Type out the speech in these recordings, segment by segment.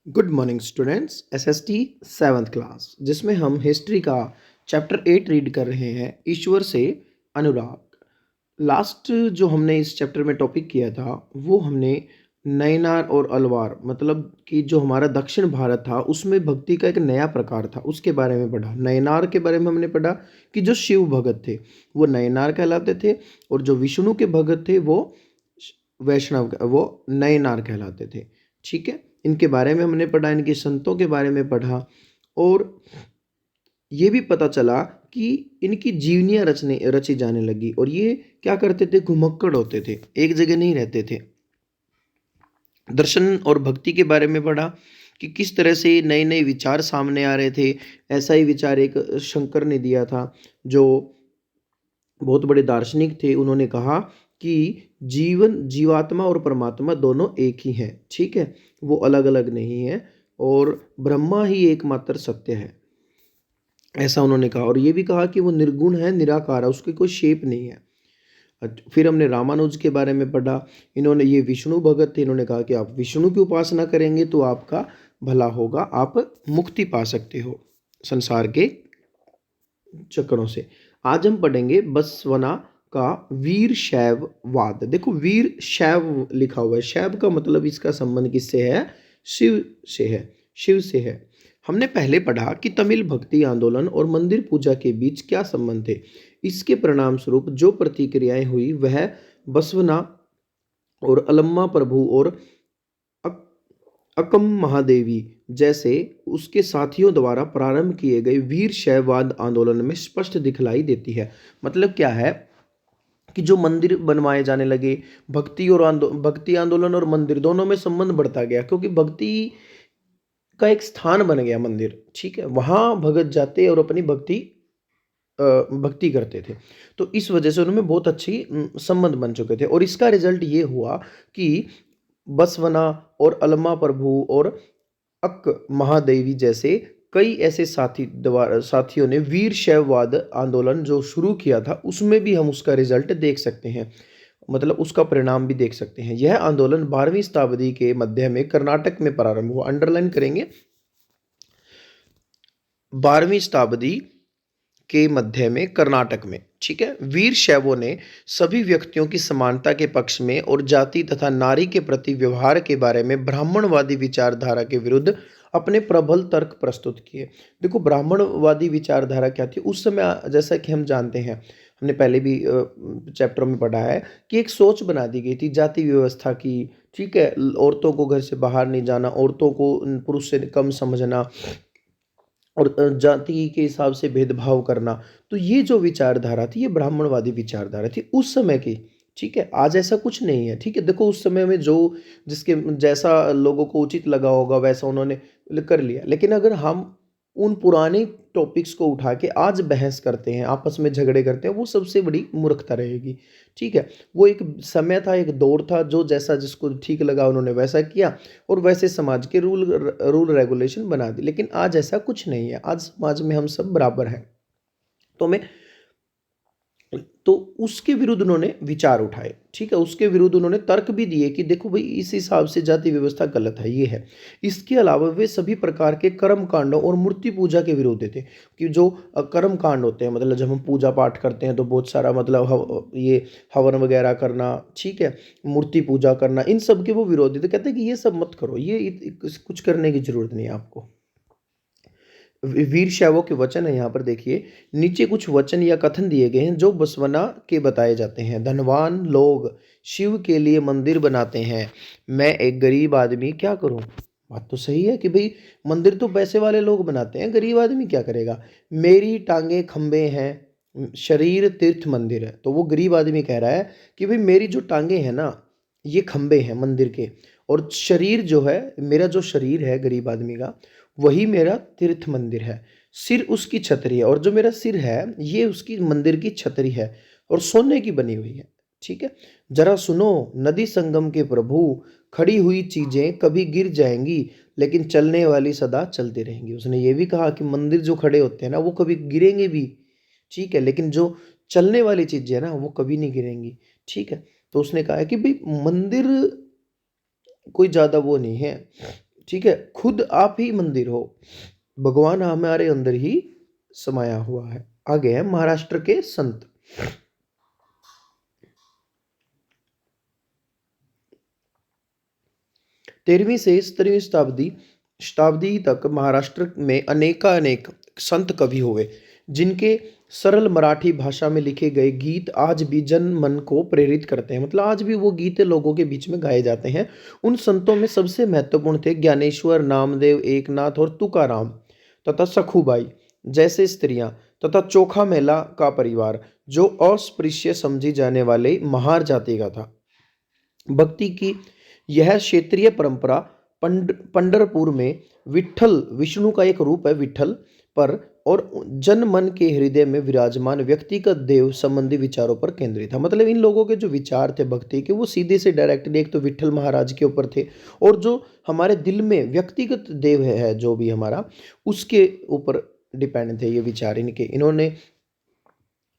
Good morning students. SST seventh class जिसमें हम history का चैप्टर 8 रीड कर रहे हैं, ईश्वर से अनुराग। लास्ट जो हमने इस चैप्टर में टॉपिक किया था वो हमने नैनार और अलवार मतलब कि जो हमारा दक्षिण भारत था उसमें भक्ति का एक नया प्रकार था उसके बारे में पढ़ा। नैनार के बारे में हमने पढ़ा कि जो शिव भगत थे वो नैनार कहलाते थे और जो विष्णु के भगत थे वो वैष्णव वो नैनार कहलाते थे। ठीक है, इनके बारे में हमने पढ़ा, इनके संतों के बारे में पढ़ा और ये भी पता चला कि इनकी जीवनियाँ रचने रची जाने लगी और ये क्या करते थे, घुमक्कड़ होते थे, एक जगह नहीं रहते थे। दर्शन और भक्ति के बारे में पढ़ा कि किस तरह से नए नए विचार सामने आ रहे थे। ऐसा ही विचार एक शंकर ने दिया था, जो बहुत बड़े दार्शनिक थे। उन्होंने कहा कि जीवन जीवात्मा और परमात्मा दोनों एक ही हैं। ठीक है, वो अलग अलग नहीं है और ब्रह्मा ही एकमात्र सत्य है, ऐसा उन्होंने कहा। और ये भी कहा कि वो निर्गुण है, निराकार है, उसकी कोई शेप नहीं है। फिर हमने रामानुज के बारे में पढ़ा। इन्होंने, ये विष्णु भगत थे, इन्होंने कहा कि आप विष्णु की उपासना करेंगे तो आपका भला होगा, आप मुक्ति पा सकते हो संसार के चक्रों से। आज हम पढ़ेंगे बसवना का वीर शैववाद। देखो, वीर शैव लिखा हुआ है, शैव का मतलब इसका संबंध किससे है? शिव से है, शिव से है। हमने पहले पढ़ा कि तमिल भक्ति आंदोलन और मंदिर पूजा के बीच क्या संबंध थे। इसके परिणाम स्वरूप जो प्रतिक्रियाएं हुई वह बसवना और अलम्मा प्रभु और अकम महादेवी जैसे उसके साथियों द्वारा प्रारंभ किए गए वीर शैववाद आंदोलन में स्पष्ट दिखलाई देती है। मतलब क्या है कि जो मंदिर बनवाए जाने लगे, भक्ति आंदोलन और मंदिर दोनों में संबंध बढ़ता गया, क्योंकि भक्ति का एक स्थान बन गया मंदिर। ठीक है, वहां भगत जाते और अपनी भक्ति करते थे। तो इस वजह से उनमें बहुत अच्छी संबंध बन चुके थे और इसका रिजल्ट ये हुआ कि बसवना और अलमा प्रभु और अक महादेवी जैसे कई ऐसे साथियों ने वीर शैववाद आंदोलन जो शुरू किया था, उसमें भी हम उसका रिजल्ट देख सकते हैं, मतलब उसका परिणाम भी देख सकते हैं। यह आंदोलन 12वीं शताब्दी के मध्य में कर्नाटक में प्रारंभ हुआ। अंडरलाइन करेंगे, 12वीं शताब्दी के मध्य में कर्नाटक में। ठीक है, वीर शैवों ने सभी व्यक्तियों की समानता के पक्ष में और जाति तथा नारी के प्रति व्यवहार के बारे में ब्राह्मणवादी विचारधारा के विरुद्ध अपने प्रबल तर्क प्रस्तुत किए। देखो, ब्राह्मणवादी विचारधारा क्या थी उस समय, जैसा कि हम जानते हैं, हमने पहले भी चैप्टर में पढ़ा है कि एक सोच बना दी गई थी जाति व्यवस्था की। ठीक है, औरतों को घर से बाहर नहीं जाना, औरतों को पुरुष से कम समझना और जाति के हिसाब से भेदभाव करना। तो ये जो विचारधारा थी, ये ब्राह्मणवादी विचारधारा थी उस समय की। ठीक है, आज ऐसा कुछ नहीं है। ठीक है, देखो उस समय में जो जिसके जैसा लोगों को उचित लगा होगा वैसा उन्होंने कर लिया। लेकिन अगर हम उन पुराने टॉपिक्स को उठा के आज बहस करते हैं, आपस में झगड़े करते हैं, वो सबसे बड़ी मूर्खता रहेगी। ठीक है, वो एक समय था, एक दौर था, जो जैसा जिसको ठीक लगा उन्होंने वैसा किया और वैसे समाज के रूल रेगुलेशन बना दी। लेकिन आज ऐसा कुछ नहीं है, आज समाज में हम सब बराबर हैं। तो मैं तो उसके विरुद्ध उन्होंने विचार उठाए। ठीक है, उसके विरुद्ध उन्होंने तर्क भी दिए कि देखो भाई, इस हिसाब से जाति व्यवस्था गलत है, ये है। इसके अलावा वे सभी प्रकार के कर्म कांडों और मूर्ति पूजा के विरोधी थे कि जो कर्म कांड होते हैं, मतलब जब हम पूजा पाठ करते हैं तो बहुत सारा मतलब ये हवन वगैरह करना, ठीक है, मूर्ति पूजा करना, इन सब के वो विरोधी थे। कहते हैं कि ये सब मत करो, ये कुछ करने की जरूरत नहीं है आपको। वीर शैवों के वचन है यहाँ पर, देखिए नीचे कुछ वचन या कथन दिए गए हैं जो बसवना के बताए जाते हैं। धनवान लोग शिव के लिए मंदिर बनाते हैं, मैं एक गरीब आदमी क्या करूं? बात तो सही है कि भाई मंदिर तो पैसे वाले लोग बनाते हैं, गरीब आदमी क्या करेगा? मेरी टांगे खंबे हैं, शरीर तीर्थ मंदिर है। तो वो गरीब आदमी कह रहा है कि भाई मेरी जो टांगे हैं ना, ये खंबे हैं मंदिर के, और शरीर जो है, मेरा जो शरीर है गरीब आदमी का, वही मेरा तीर्थ मंदिर है। सिर उसकी छतरी है, और जो मेरा सिर है ये उसकी मंदिर की छतरी है और सोने की बनी हुई है। ठीक है, जरा सुनो नदी संगम के प्रभु, खड़ी हुई चीजें कभी गिर जाएंगी लेकिन चलने वाली सदा चलती रहेंगी। उसने ये भी कहा कि मंदिर जो खड़े होते हैं ना, वो कभी गिरेंगे भी, ठीक है, लेकिन जो चलने वाली चीजें है ना, वो कभी नहीं गिरेंगी। ठीक है, तो उसने कहा है कि भाई मंदिर कोई ज्यादा वो नहीं है, ठीक है, खुद आप ही मंदिर हो, भगवान हमारे अंदर ही समाया हुआ है। आगे है महाराष्ट्र के संत। 13वीं से 17वीं शताब्दी तक महाराष्ट्र में अनेकानेक संत कवि हुए, जिनके सरल मराठी भाषा में लिखे गए गीत आज भी जन मन को प्रेरित करते हैं। मतलब आज भी वो गीत लोगों के बीच में गाए जाते हैं। उन संतों में सबसे महत्वपूर्ण थे ज्ञानेश्वर, नामदेव, एकनाथ और तुकाराम तथा सखुबाई जैसे स्त्रियां तथा चोखा मेला का परिवार, जो अस्पृश्य समझी जाने वाले महार जाति का था। भक्ति की यह क्षेत्रीय परंपरा पंढरपुर में विट्ठल, विष्णु का एक रूप है विट्ठल, पर और जन मन के हृदय में विराजमान व्यक्तिगत देव संबंधी विचारों पर केंद्रित था। मतलब इन लोगों के जो विचार थे भक्ति के, वो सीधे से डायरेक्टली एक तो विट्ठल महाराज के ऊपर थे, और जो हमारे दिल में व्यक्तिगत देव है जो भी हमारा, उसके ऊपर डिपेंड थे ये विचार इनके। इन्होंने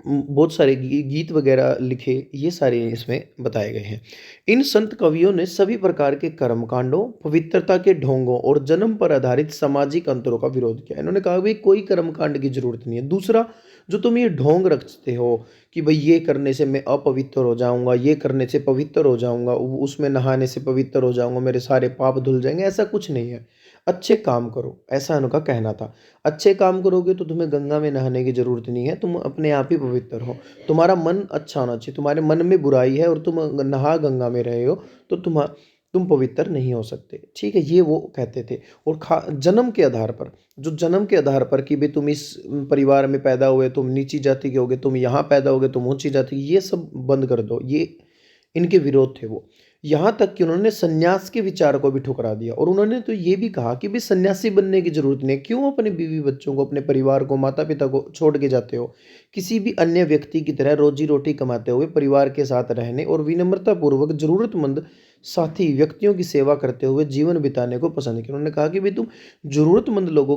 बहुत सारे गीत वगैरह लिखे, ये सारे इसमें बताए गए हैं। इन संत कवियों ने सभी प्रकार के कर्म कांडों, पवित्रता के ढोंगों और जन्म पर आधारित सामाजिक अंतरों का विरोध किया। इन्होंने कहा भाई कोई कर्म कांड की जरूरत नहीं है। दूसरा, जो तुम ये ढोंग रखते हो कि भाई ये करने से मैं अपवित्र हो जाऊंगा, ये करने से पवित्र हो जाऊंगा, उसमें नहाने से पवित्र हो जाऊंगा, मेरे सारे पाप धुल जाएंगे, ऐसा कुछ नहीं है। अच्छे काम करो, ऐसा उनका कहना था। अच्छे काम करोगे तो तुम्हें गंगा में नहाने की जरूरत नहीं है, तुम अपने आप ही पवित्र हो। तुम्हारा मन अच्छा होना चाहिए। तुम्हारे मन में बुराई है और तुम नहा गंगा में रहे हो, तो तुम पवित्र नहीं हो सकते। ठीक है, ये वो कहते थे। और जन्म के आधार पर, जो जन्म के आधार पर कि भाई तुम इस परिवार में पैदा हुए, तुम नीची जाति के होगे, तुम यहाँ पैदा होगे, तुम ऊंची जाति की, ये सब बंद कर दो। ये इनके विरोध थे वो। यहाँ तक कि उन्होंने सन्यास के विचार को भी ठुकरा दिया, और उन्होंने तो ये भी कहा कि भाई सन्यासी बनने की जरूरत नहीं है। क्यों अपने बीवी बच्चों को, अपने परिवार को, माता पिता को छोड़ के जाते हो? किसी भी अन्य व्यक्ति की तरह रोजी रोटी कमाते हुए परिवार के साथ रहने और विनम्रता पूर्वक जरूरतमंद साथी व्यक्तियों की सेवा करते हुए जीवन बिताने को पसंद किया। उन्होंने कहा कि भाई तुम जरूरतमंद लोगों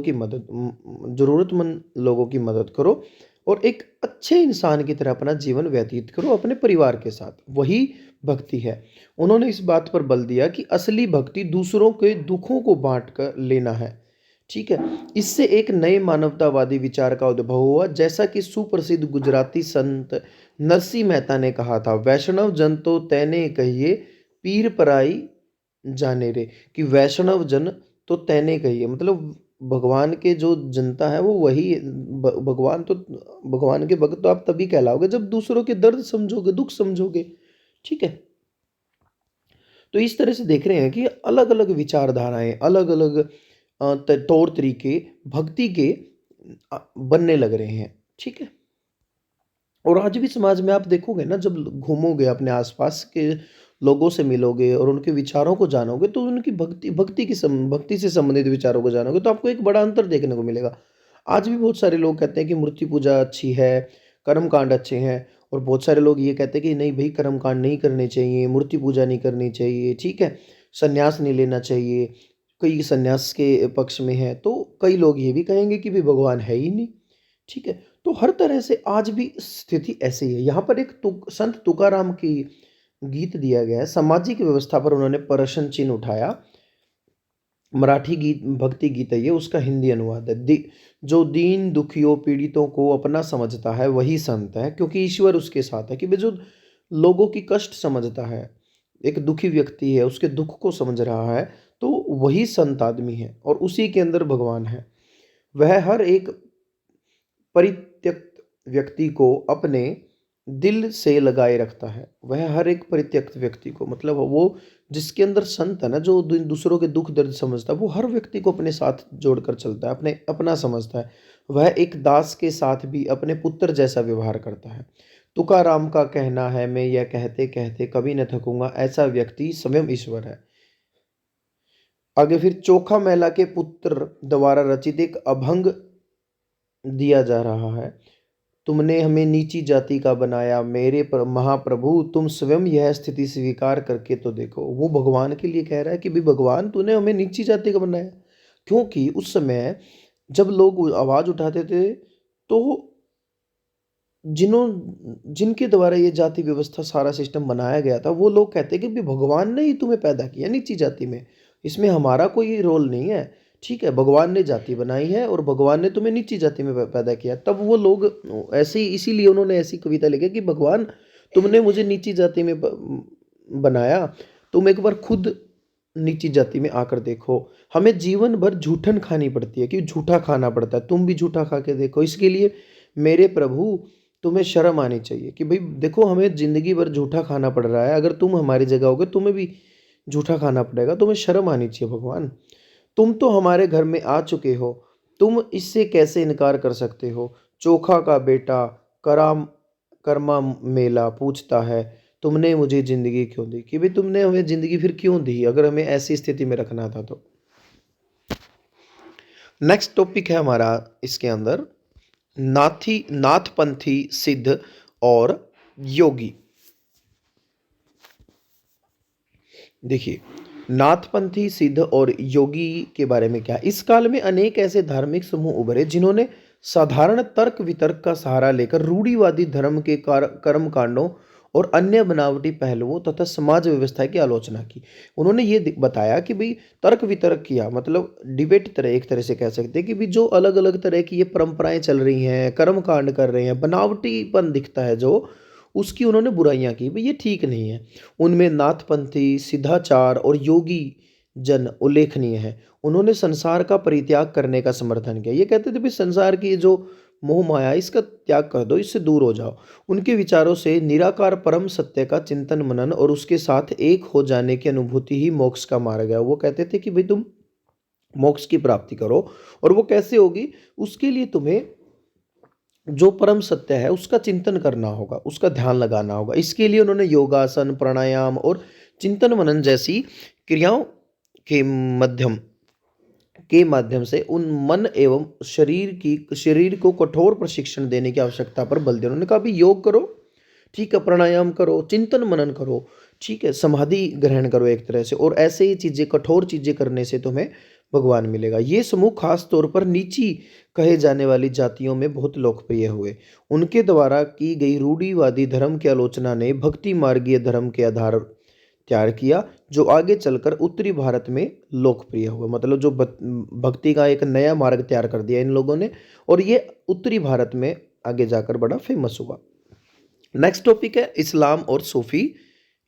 की मदद करो और एक अच्छे इंसान की तरह अपना जीवन व्यतीत करो अपने परिवार के साथ, वही भक्ति है। उन्होंने इस बात पर बल दिया कि असली भक्ति दूसरों के दुखों को बांट कर लेना है। ठीक है, इससे एक नए मानवतावादी विचार का उद्भव हुआ, जैसा कि सुप्रसिद्ध गुजराती संत नरसिंह मेहता ने कहा था, वैष्णव जन तो तैने कहिए, पीर पराई जाने रे। कि वैष्णव जन तो तैने कहिए, मतलब भगवान के जो जनता है वो वही भगवान के भक्त तो आप तभी कहलाओगे जब दूसरों के दर्द समझोगे, दुख समझोगे। ठीक है, तो इस तरह से देख रहे हैं कि अलग अलग विचारधाराएं, अलग अलग तौर तरीके भक्ति के बनने लग रहे हैं। ठीक है, और आज भी समाज में आप देखोगे ना, जब घूमोगे अपने आसपास के लोगों से मिलोगे और उनके विचारों को जानोगे, तो उनकी भक्ति से संबंधित विचारों को जानोगे, तो आपको एक बड़ा अंतर देखने को मिलेगा। आज भी बहुत सारे लोग कहते हैं कि मूर्ति पूजा अच्छी है, कर्म कांड अच्छे हैं, और बहुत सारे लोग ये कहते हैं कि नहीं भाई कर्म कांड नहीं करने चाहिए, मूर्ति पूजा नहीं करनी चाहिए। ठीक है, संन्यास नहीं लेना चाहिए। कई संन्यास के पक्ष में है, तो कई लोग ये भी कहेंगे कि भाई भगवान है ही नहीं। ठीक है, तो हर तरह से आज भी स्थिति ऐसी है। यहाँ पर एक संत तुकाराम की गीत दिया गया है, सामाजिक व्यवस्था पर उन्होंने प्रश्न चिन्ह उठाया। मराठी गीत, भक्ति गीत है ये, उसका हिंदी अनुवाद है। जो दीन दुखियों पीड़ितों को अपना समझता है वही संत है, क्योंकि ईश्वर उसके साथ है। कि भाई जो लोगों की कष्ट समझता है, एक दुखी व्यक्ति है, उसके दुख को समझ रहा है, तो वही संत आदमी है, और उसी के अंदर भगवान है। वह हर एक परित्यक्त व्यक्ति को अपने दिल से लगाए रखता है। वह हर एक परित्यक्त व्यक्ति को, मतलब वो जिसके अंदर संत है ना, जो दूसरों के दुख दर्द समझता है, वो हर व्यक्ति को अपने साथ जोड़कर चलता है, अपने अपना समझता है। वह एक दास के साथ भी अपने पुत्र जैसा व्यवहार करता है। तुकाराम का कहना है, मैं यह कहते कहते कभी न थकूंगा, ऐसा व्यक्ति स्वयं ईश्वर है। आगे फिर चोखा मैला के पुत्र द्वारा रचित एक अभंग दिया जा रहा है। तुमने हमें नीची जाति का बनाया, महाप्रभु तुम स्वयं यह स्थिति स्वीकार करके तो देखो। वो भगवान के लिए कह रहा है कि भाई भगवान तूने हमें नीची जाति का बनाया। क्योंकि उस समय जब लोग आवाज उठाते थे, तो जिनके द्वारा ये जाति व्यवस्था सारा सिस्टम बनाया गया था, वो लोग कहते कि भाई भगवान ने ही तुम्हें पैदा किया नीची जाति में, इसमें हमारा कोई रोल नहीं है, ठीक है। भगवान ने जाति बनाई है और भगवान ने तुम्हें नीची जाति में पैदा किया। तब वो लोग ऐसे ही, इसीलिए उन्होंने ऐसी कविता लिखी कि भगवान तुमने मुझे नीची जाति में बनाया, तुम एक बार खुद नीची जाति में आकर देखो। हमें जीवन भर झूठन खानी पड़ती है, कि झूठा खाना पड़ता है, तुम भी झूठा खा के देखो। इसके लिए मेरे प्रभु तुम्हें शर्म आनी चाहिए कि भाई देखो, हमें जिंदगी भर झूठा खाना पड़ रहा है, अगर तुम हमारी जगह होगे तुम्हें भी झूठा खाना पड़ेगा, तुम्हें शर्म आनी चाहिए भगवान। तुम तो हमारे घर में आ चुके हो, तुम इससे कैसे इनकार कर सकते हो। चोखा का बेटा कराम कर्मा मेला पूछता है, तुमने मुझे ज़िंदगी क्यों दी, कि भाई तुमने हमें ज़िंदगी फिर क्यों दी अगर हमें ऐसी स्थिति में रखना था तो। नेक्स्ट टॉपिक है हमारा इसके अंदर, नाथपंथी सिद्ध और योगी। देखिए, नाथपंथी सिद्ध और योगी के बारे में क्या, इस काल में अनेक ऐसे धार्मिक समूह उभरे जिन्होंने साधारण तर्क वितर्क का सहारा लेकर रूढ़िवादी धर्म के कर्म कांडों और अन्य बनावटी पहलुओं तथा समाज व्यवस्था की आलोचना की। उन्होंने ये बताया कि भाई तर्क वितर्क किया, मतलब डिबेट तरह, एक तरह से कह सकते हैं कि भाई जो अलग अलग तरह की ये परंपराएं चल रही हैं, कर्म कांड कर रहे हैं, बनावटीपन दिखता है जो, उसकी उन्होंने बुराइयां की, भाई ये ठीक नहीं है। उनमें नाथपंथी, सिद्धाचार और योगी जन उल्लेखनीय है। उन्होंने संसार का परित्याग करने का समर्थन किया। ये कहते थे भाई संसार की जो मोह माया, इसका त्याग कर दो, इससे दूर हो जाओ। उनके विचारों से निराकार परम सत्य का चिंतन मनन और उसके साथ एक हो जाने की अनुभूति ही मोक्ष का मार्ग है। वो कहते थे कि भाई तुम मोक्ष की प्राप्ति करो, और वो कैसे होगी, उसके लिए तुम्हें जो परम सत्य है उसका चिंतन करना होगा, उसका ध्यान लगाना होगा। इसके लिए उन्होंने योगासन, प्राणायाम और चिंतन मनन जैसी क्रियाओं के माध्यम से उन मन एवं शरीर को कठोर प्रशिक्षण देने की आवश्यकता पर बल दिया। उन्होंने कहा भी योग करो, ठीक है, प्राणायाम करो, चिंतन मनन करो, ठीक है, समाधि ग्रहण करो एक तरह से, और ऐसे ही चीज़ें, कठोर चीज़ें करने से तुम्हें भगवान मिलेगा। ये समूह खास तौर पर नीची कहे जाने वाली जातियों में बहुत लोकप्रिय हुए। उनके द्वारा की गई रूढ़िवादी धर्म की आलोचना ने भक्ति मार्गीय धर्म के आधार तैयार किया, जो आगे चलकर उत्तरी भारत में लोकप्रिय हुआ। मतलब जो भक्ति का एक नया मार्ग तैयार कर दिया इन लोगों ने, और ये उत्तरी भारत में आगे जाकर बड़ा फेमस हुआ। नेक्स्ट टॉपिक है इस्लाम और सूफी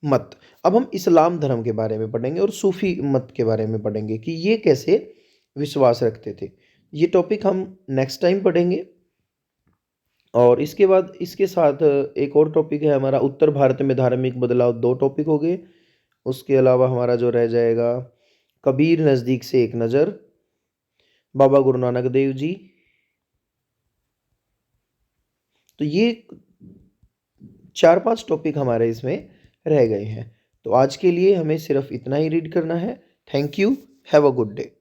मत। अब हम इस्लाम धर्म के बारे में पढ़ेंगे और सूफी मत के बारे में पढ़ेंगे कि ये कैसे विश्वास रखते थे। ये टॉपिक हम नेक्स्ट टाइम पढ़ेंगे। और इसके बाद इसके साथ एक और टॉपिक है हमारा, उत्तर भारत में धार्मिक बदलाव। दो टॉपिक हो गए। उसके अलावा हमारा जो रह जाएगा, कबीर नज़दीक से एक नज़र, बाबा गुरु नानक देव जी। तो ये 4-5 टॉपिक हमारे इसमें रह गए हैं। तो आज के लिए हमें सिर्फ इतना ही रीड करना है। Thank you, have a good day.